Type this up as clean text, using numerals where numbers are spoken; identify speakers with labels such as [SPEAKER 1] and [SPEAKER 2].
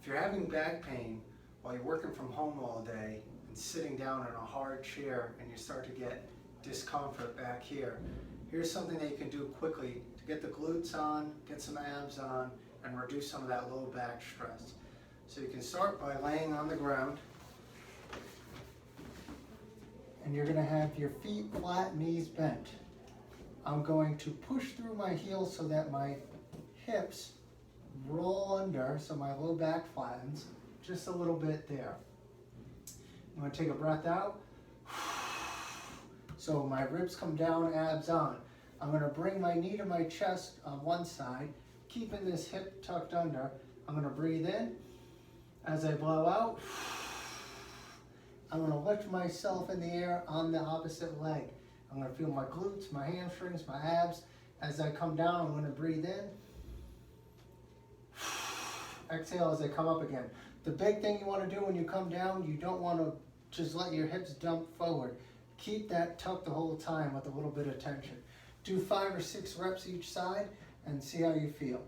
[SPEAKER 1] If you're having back pain while you're working from home all day and sitting down in a hard chair and you start to get discomfort back here, here's something that you can do quickly to get the glutes on, get some abs on, and reduce some of that low back stress. So you can start by laying on the ground, and you're going to have your feet flat, knees bent. I'm going to push through my heels so that my hips roll under, so my low back flattens just a little bit there. I'm going to take a breath out, so my ribs come down, abs on. I'm going to bring my knee to my chest on one side, keeping this hip tucked under. I'm going to breathe in. As I blow out, I'm going to lift myself in the air on the opposite leg. I'm going to feel my glutes, my hamstrings, my abs. As I come down, I'm going to breathe in. Exhale as I come up again. The big thing you want to do when you come down, you don't want to just let your hips dump forward. Keep that tucked the whole time with a little bit of tension. Do 5 or 6 reps each side and see how you feel.